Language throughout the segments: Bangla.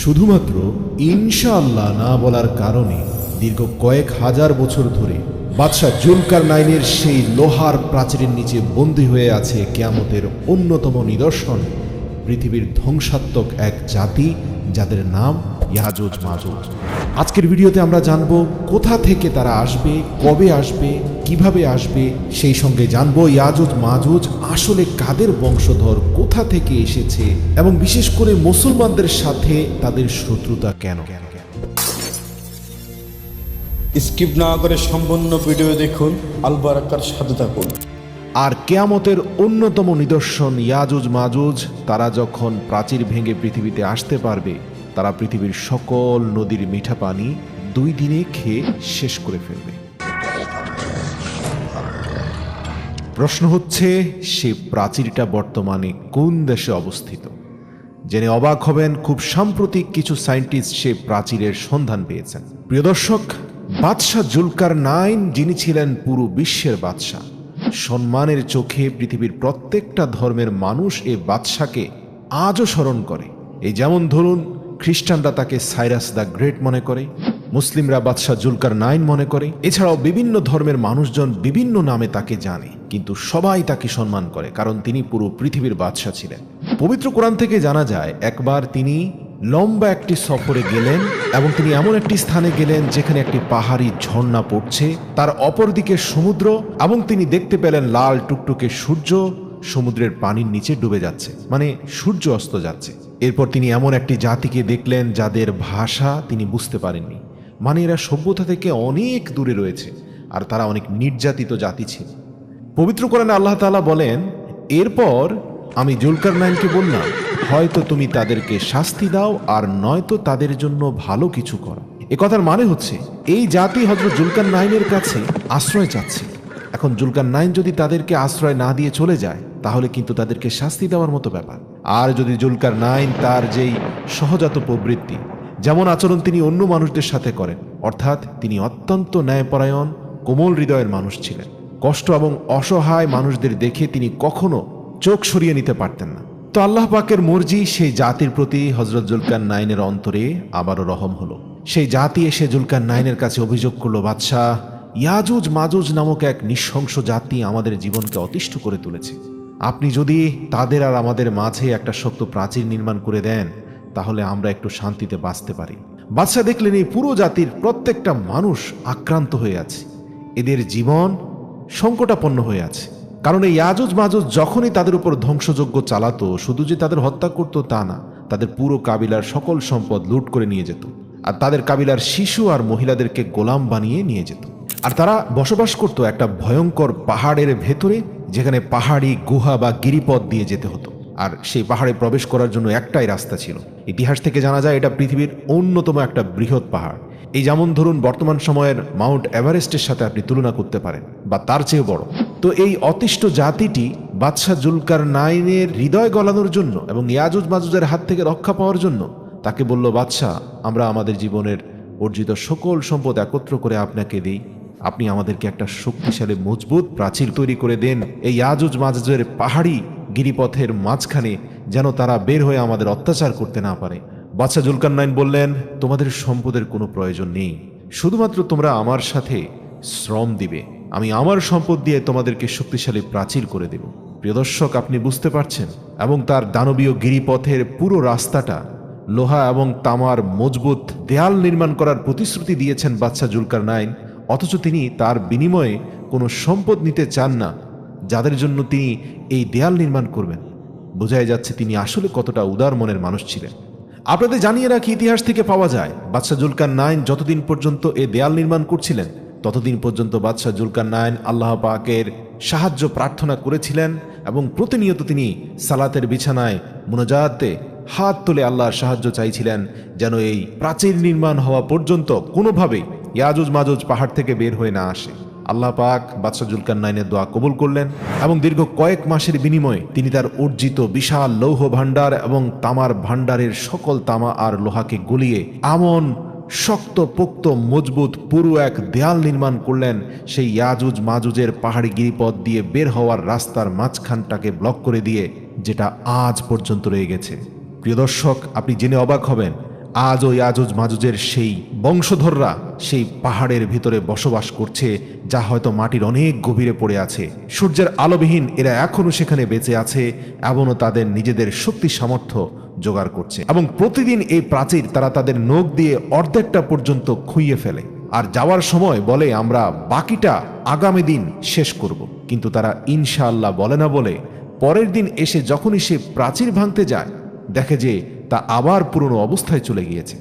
শুধুমাত্র ইনশাআল্লাহ না বলার কারণে দীর্ঘ কয়েক হাজার বছর ধরে বাদশাহ জুলকারনাইনের সেই লোহার প্রাচীরের নিচে বন্দী হয়ে আছে কিয়ামতের অন্যতম নিদর্শন, পৃথিবীর ধ্বংসাত্মক এক জাতি যাদের নাম ইয়াজুজ মাজুজ। আজকের ভিডিওতে আমরা জানব কোথা থেকে তারা আসবে, কবে আসবে, কিভাবে আসবে, সেই সঙ্গে জানব ইয়াজুজ মাজুজ আসলে কাদের বংশধর, কোথা থেকে এসেছে এবং বিশেষ করে মুসলমানদের সাথে তাদের শত্রুতা কেন। স্কিপ না করে সম্পূর্ণ ভিডিও দেখুন, আল বারাকার সাথে থাকুন। আর কিয়ামতের অন্যতম নিদর্শন ইয়াজুজ মাজুজ, তারা যখন প্রাচীর ভেঙে পৃথিবীতে আসতে পারবে, তারা পৃথিবীর সকল নদীর মিঠা পানি 2 দিনে খেয়ে শেষ করে ফেলবে। প্রশ্ন হচ্ছে, সে প্রাচীরটা বর্তমানে কোন দেশে অবস্থিত? জেনে অবাক হবেন, খুব সাম্প্রতিক কিছু সায়েন্টিস্ট সে প্রাচীরের সন্ধান পেয়েছেন। প্রিয় দর্শক, বাদশাহ জুলকারনাইন যিনি ছিলেন পুরো বিশ্বের বাদশাহ, সম্মানের চোখে পৃথিবীর প্রত্যেকটা ধর্মের মানুষ এই বাদশাকে আজও স্মরণ করে। এই যেমন ধরুন, খ্রিস্টানরা তাকে সাইরাস দ্য গ্রেট মনে করে, মুসলিমরা বাদশাহ জুলকারনাইন মনে করে, এছাড়াও বিভিন্ন ধর্মের মানুষজন বিভিন্ন নামে তাকে জানে, কিন্তু সবাই তাকে সম্মান করে কারণ তিনি পুরো পৃথিবীর বাদশাহ ছিলেন। পবিত্র কোরআন থেকে জানা যায়, একবার তিনি লম্বা একটি সফরে গেলেন এবং তিনি এমন একটি স্থানে গেলেন যেখানে একটি পাহাড়ি ঝর্ণা পড়ছে, তার অপর দিকে সমুদ্র, এবং তিনি দেখতে পেলেন লাল টুকটুকে সূর্য সমুদ্রের পানির নিচে ডুবে যাচ্ছে, মানে সূর্য অস্ত যাচ্ছে। এরপর তিনি এমন একটি জাতিকে দেখলেন যাদের ভাষা তিনি বুঝতে পারেননি, মানে এরা সভ্যতা থেকে অনেক দূরে রয়েছে আর তারা অনেক নির্যাতিত জাতি ছিল। পবিত্র কোরআনে আল্লাহ তাআলা বলেন, এরপর আমি জুলকারনাইনকে বললাম, হয়তো তুমি তাদেরকে শাস্তি দাও আর নয়তো তাদের জন্য ভালো কিছু করো। এ কথার মানে হচ্ছে, এই জাতি হযরত জুলকারনাইনের কাছে আশ্রয় চাচ্ছে। এখন জুলকারনাইন যদি তাদেরকে আশ্রয় না দিয়ে চলে যায়, তাহলে কিন্তু তাদেরকে শাস্তি দেওয়ার মতো ব্যাপার। আর যদি জুলকারনাইন তার যেই সহজাত প্রবৃত্তি, যেমন আচরণ তিনি অন্য মানুষদের সাথে করেন, অর্থাৎ তিনি অত্যন্ত ন্যায়পরায়ণ, কোমল হৃদয়ের মানুষ ছিলেন, কষ্ট এবং অসহায় মানুষদের দেখে তিনি কখনো চোখ সরিয়ে নিতে পারতেন না। তো আল্লাহ পাকের মর্জি, সেই জাতির প্রতি হযরত জুলকারনাইনের অন্তরে আবারও রহম হলো। সেই জাতি এসে জুলকারনাইনের কাছে অভিযোগ করলো, বাদশাহ, ইয়াজুজ মাজুজ নামক এক নৃশংস জাতি আমাদের জীবনকে অতিষ্ঠ করে তুলেছে। আপনি যদি তাদের আর আমাদের মাঝে একটা শক্ত প্রাচীর নির্মাণ করে দেন, তাহলে আমরা একটু শান্তিতে বাঁচতে পারি। বাদশাহ দেখলেন এই পুরো জাতির প্রত্যেকটা মানুষ আক্রান্ত হয়ে আছে, এদের জীবন সংকটাপন্ন হয়ে আছে। কারণ এই ইয়াজুজ মাজুজ যখনই তাদের উপর ধ্বংসযজ্ঞ চালাতো, শুধু যে তাদের হত্যা করতো তা না, তাদের পুরো কাবিলার সকল সম্পদ লুট করে নিয়ে যেত, আর তাদের কাবিলার শিশু আর মহিলাদেরকে গোলাম বানিয়ে নিয়ে যেত। আর তারা বসবাস করত একটা ভয়ঙ্কর পাহাড়ের ভেতরে, যেখানে পাহাড়ি গুহা বা গিরিপথ দিয়ে যেতে হতো, আর সেই পাহাড়ে প্রবেশ করার জন্য একটাই রাস্তা ছিল। ইতিহাস থেকে জানা যায় এটা পৃথিবীর অন্যতম একটা বৃহৎ পাহাড়। এই যেমন ধরুন, বর্তমান সময়ের মাউন্ট এভারেস্টের সাথে আপনি তুলনা করতে পারেন, বা তার চেয়েও বড়। তো এই অতিষ্ঠ জাতিটি বাদশাহ জুলকারনাইনের হৃদয় গলানোর জন্য এবং ইয়াজুজ মাজুজের হাত থেকে রক্ষা পাওয়ার জন্য তাকে বলল, বাদশাহ, আমরা আমাদের জীবনের অর্জিত সকল সম্পদ একত্র করে আপনাকে দিই, আপনি আমাদেরকে একটা শক্তিশালী মজবুত প্রাচীর তৈরি করে দেন এই ইয়াজুজ মাজুজের পাহাড়ি গিরিপথের মাঝখানে, যেন তারা বের হয়ে আমাদের অত্যাচার করতে না পারে। বাদশাহ জুলকারনাইন বললেন, তোমাদের সম্পদের কোনো প্রয়োজন নেই, শুধুমাত্র তোমরা আমার সাথে শ্রম দিবে, আমি আমার সম্পদ দিয়ে তোমাদেরকে শক্তিশালী প্রাচীর করে দেব। প্রিয় দর্শক, আপনি বুঝতে পারছেন, এবং তার দানবীয় গিরিপথের পুরো রাস্তাটা লোহা এবং তামার মজবুত দেয়াল নির্মাণ করার প্রতিশ্রুতি দিয়েছেন বাদশাহ জুলকারনাইন, অথচ তিনি তার বিনিময়ে কোনো সম্পদ নিতে চান না যাদের জন্য তিনি এই দেয়াল নির্মাণ করবেন। বোঝাই যাচ্ছে তিনি আসলে কতটা উদার মনের মানুষ ছিলেন। আপনাদের জানিয়ে রাখি, ইতিহাস থেকে পাওয়া যায়, বাদশাহ জুলকারনাইন যতদিন পর্যন্ত এই দেয়াল নির্মাণ করছিলেন, ততদিন পর্যন্ত বাদশাহ জুলকারনাইন আল্লাহ পাকের সাহায্য প্রার্থনা করেছিলেন এবং প্রতিনিয়ত তিনি সালাতের বিছানায় মুনাজাতে হাত তুলে আল্লাহর সাহায্য চাইছিলেন, যেন এই প্রাচীর নির্মাণ হওয়া পর্যন্ত কোনোভাবেই ইয়াজুজ মাজুজ পাহাড় থেকে বের হয়ে না আসে। আল্লাহ পাক বাদশাহ জুলকারনাইনের দোয়া কবুল করলেন এবং দীর্ঘ কয়েক মাসের বিনিময়ে তিনি তার অর্জিত বিশাল লৌহ ভাণ্ডার এবং তামার ভাণ্ডারের সকল তামা আর লোহাকে গলিয়ে এমন শক্ত পোক্ত মজবুত পুরো এক দেয়াল নির্মাণ করলেন, সেই ইয়াজুজ মাজুজের পাহাড়ি গিরিপথ দিয়ে বের হওয়ার রাস্তার মাঝখানটাকে ব্লক করে দিয়ে, যেটা আজ পর্যন্ত রয়ে গেছে। প্রিয় দর্শক, আপনি জেনে অবাক হবেন, আজও ইয়াজুজ মাজুজের সেই বংশধররা সেই পাহাড়ের ভিতরে বসবাস করছে, যা হয়তো মাটির অনেক গভীরে পড়ে আছে। সূর্যের আলোবিহীন এরা এখনো সেখানে বেঁচে আছে, এমনও তাদের নিজেদের শক্তি সামর্থ্য জোগাড় করছে। এবং প্রতিদিন এই প্রাচীর তারা তাদের নখ দিয়ে অর্ধেকটা পর্যন্ত খুইয়ে ফেলে, আর যাওয়ার সময় বলে আমরা বাকিটা আগামী দিন শেষ করব। কিন্তু তারা ইনশাআল্লাহ বলে না বলে পরের দিন এসে যখনই সে প্রাচীর ভাঙতে যায়, দেখে যে তা আবার পুরনো অবস্থায় চলে গিয়েছে।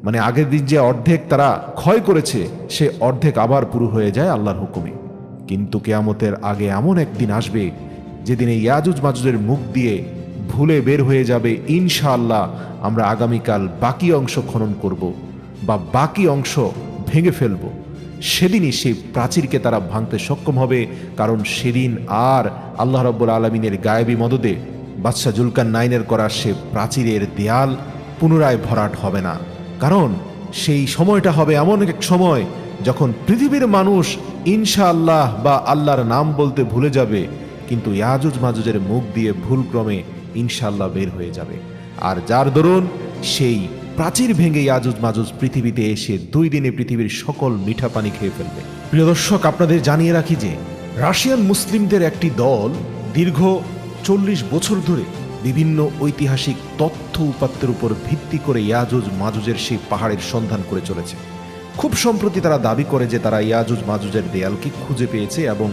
মানে আগের দিন যে অর্ধেক তারা ক্ষয় করেছে, সে অর্ধেক আবার পুরো হয়ে যায় আল্লাহর হুকুমে। কিন্তু কিয়ামতের আগে এমন একদিন আসবে যেদিন এই ইয়াজুজ মাজুজের মুখ দিয়ে ভুলে বের হয়ে যাবে ইনশাআল্লাহ আমরা আগামীকাল বাকি অংশ খনন করব বা বাকি অংশ ভেঙে ফেলব। সেদিনই সেই প্রাচীরকে তারা ভাঙতে সক্ষম হবে, কারণ সেদিন আর আল্লাহ রাব্বুল আলামিনের গায়েবী মদদে বাদশাহ জুলকারনাইনের করা সে প্রাচীরের দেয়াল পুনরায় ভরাট হবে না। কারণ সেই সময়টা হবে এমন এক সময় যখন পৃথিবীর মানুষ ইনশাআল্লাহ বা আল্লাহর নাম বলতে ভুলে যাবে, কিন্তু ইয়াজুজ মাজুজের মুখ দিয়ে ভুলক্রমে ইনশাআল্লাহ বের হয়ে যাবে। আর যার দরুন সেই প্রাচীর ভেঙে ইয়াজুজ মাজুজ পৃথিবীতে এসে 2 দিনে পৃথিবীর সকল মিঠা পানি খেয়ে ফেলবে। প্রিয় দর্শক, আপনাদের জানিয়ে রাখি যে রাশিয়ান মুসলিমদের একটি দল দীর্ঘ 40 বছর ধরে বিভিন্ন ঐতিহাসিক তথ্য উপাত্তের উপর ভিত্তি করে ইয়াজুজ মাজুজের সেই পাহাড়ের সন্ধান করে চলেছে। খুব সম্প্রতি তারা দাবি করে যে তারা ইয়াজুজ মাজুজের দেয়ালকে খুঁজে পেয়েছে, এবং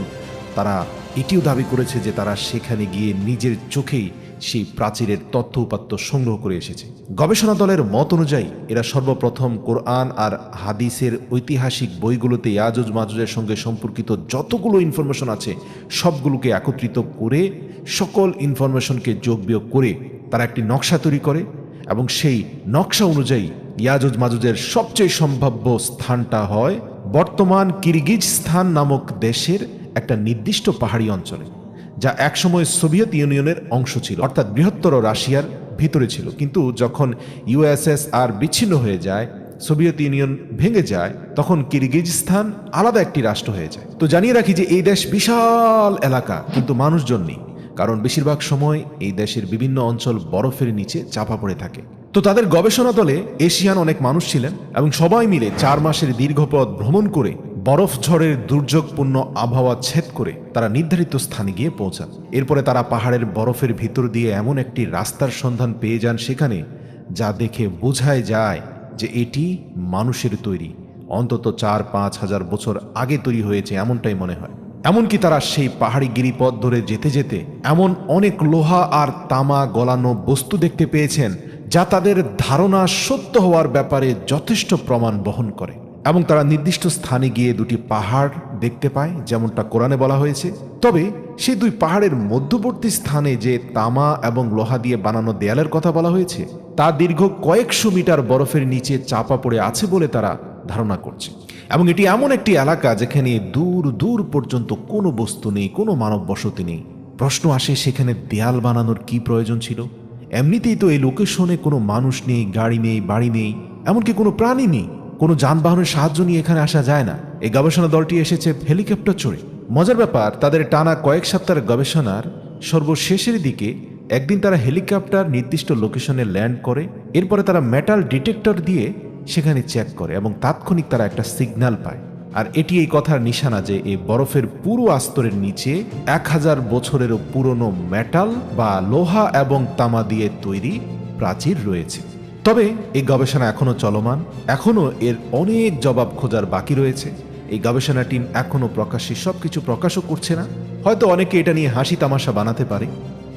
তারা এটিও দাবি করেছে যে তারা সেখানে গিয়ে নিজের চোখেই সেই প্রাচীরের তথ্য উপাত্ত সংগ্রহ করে এসেছে। গবেষণা দলের মত অনুযায়ী এরা সর্বপ্রথম কোরআন আর হাদিসের ঐতিহাসিক বইগুলোতে ইয়াজুজ মাজুজের সঙ্গে সম্পর্কিত যতগুলো ইনফরমেশন আছে সবগুলোকে একত্রিত করে সকল ইনফরমেশনকে যোগ বিয়োগ করে তারা একটি নকশা তৈরি করে, এবং সেই নকশা অনুযায়ী ইয়াজুজ মাজুজের সবচেয়ে সম্ভাব্য স্থানটা হয় বর্তমান কিরগিজস্তান নামক দেশের একটা নির্দিষ্ট পাহাড়ি অঞ্চলে, যা একসময় সোভিয়েত ইউনিয়নের অংশ ছিল, অর্থাৎ বৃহত্তর রাশিয়ার ভিতরে ছিল। কিন্তু যখন ইউএসএসআর বিচ্ছিন্ন হয়ে যায়, সোভিয়েত ইউনিয়ন ভেঙে যায়, তখন কিরগিজস্তান আলাদা একটি রাষ্ট্র হয়ে যায়। তো জানিয়ে রাখি যে এই দেশ বিশাল এলাকা, কিন্তু মানুষজন নেই, কারণ বেশিরভাগ সময় এই দেশের বিভিন্ন অঞ্চল বরফের নিচে চাপা পড়ে থাকে। তো তাদের গবেষণা দলে এশিয়ান অনেক মানুষ ছিলেন, এবং সবাই মিলে 4 মাসের দীর্ঘ পথ ভ্রমণ করে বরফ ঝড়ের দুর্যোগপূর্ণ আবহাওয়া ছেদ করে তারা নির্ধারিত স্থানে গিয়ে পৌঁছান। এরপরে তারা পাহাড়ের বরফের ভিতর দিয়ে এমন একটি রাস্তার সন্ধান পেয়ে যান সেখানে, যা দেখে বোঝায় যায় যে এটি মানুষের তৈরি, অন্তত 4-5 হাজার বছর আগে তৈরি হয়েছে এমনটাই মনে হয়। এমনকি তারা সেই পাহাড়ি গিরিপথ ধরে যেতে যেতে এমন অনেক লোহা আর তামা গলানো বস্তু দেখতে পেয়েছেন, যা তাদের ধারণা সত্য হওয়ার ব্যাপারে যথেষ্ট প্রমাণ বহন করে। এবং তারা নির্দিষ্ট স্থানে গিয়ে 2টি পাহাড় দেখতে পায়, যেমনটা কোরআনে বলা হয়েছে। তবে সেই 2 পাহাড়ের মধ্যবর্তী স্থানে যে তামা এবং লোহা দিয়ে বানানো দেয়ালের কথা বলা হয়েছে, তা দীর্ঘ কয়েকশো মিটার বরফের নিচে চাপা পড়ে আছে বলে তারা ধারণা করছে। এবং এটি এমন একটি এলাকা যেখানে দূর দূর পর্যন্ত কোনো বস্তু নেই, কোনো মানব বসতি নেই। প্রশ্ন আসে, সেখানে দেয়াল বানানোর কি প্রয়োজন ছিল? এমনিতেই তো এই লোকেশনে কোনো মানুষ নেই, গাড়ি নেই, বাড়ি নেই, এমনকি কোনো প্রাণী নেই। কোনো যানবাহনের সাহায্য নিয়ে এখানে আসা যায় না। এই গবেষণা দলটি এসেছে হেলিকপ্টার চড়ে। মজার ব্যাপার, তাদের টানা কয়েক সপ্তাহের গবেষণার সর্বশেষের দিকে একদিন তারা হেলিকপ্টার নির্দিষ্ট লোকেশনে ল্যান্ড করে। এরপরে তারা মেটাল ডিটেক্টর দিয়ে সেখানে চেক করে, এবং তাৎক্ষণিক তারা একটা সিগন্যাল পায়। আর এটি এই কথার নিশানা যে এই বরফের পুরো আস্তরের নিচে 1000 বছরেরও পুরনো মেটাল বা লোহা এবং তামা দিয়ে তৈরি প্রাচীর রয়েছে। তবে এই গবেষণা এখনো চলমান, এখনো এর অনেক জবাব খোঁজার বাকি রয়েছে। এই গবেষণা টিম এখনো প্রকাশ্যে সবকিছু প্রকাশও করছে না। হয়তো অনেকে এটা নিয়ে হাসি তামাশা বানাতে পারে,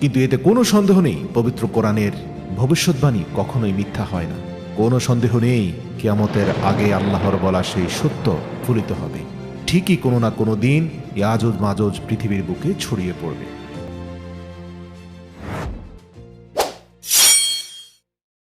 কিন্তু এতে কোনো সন্দেহ নেই পবিত্র কোরআনের ভবিষ্যৎবাণী কখনোই মিথ্যা হয় না। কোনো সন্দেহ নেই কিয়ামতের আগে আল্লাহর বলা সেই সত্য ফলিত হবে। ঠিকই কোনো না কোনো দিন ইয়াজুজ মাজুজ পৃথিবীর বুকে ছড়িয়ে পড়বে।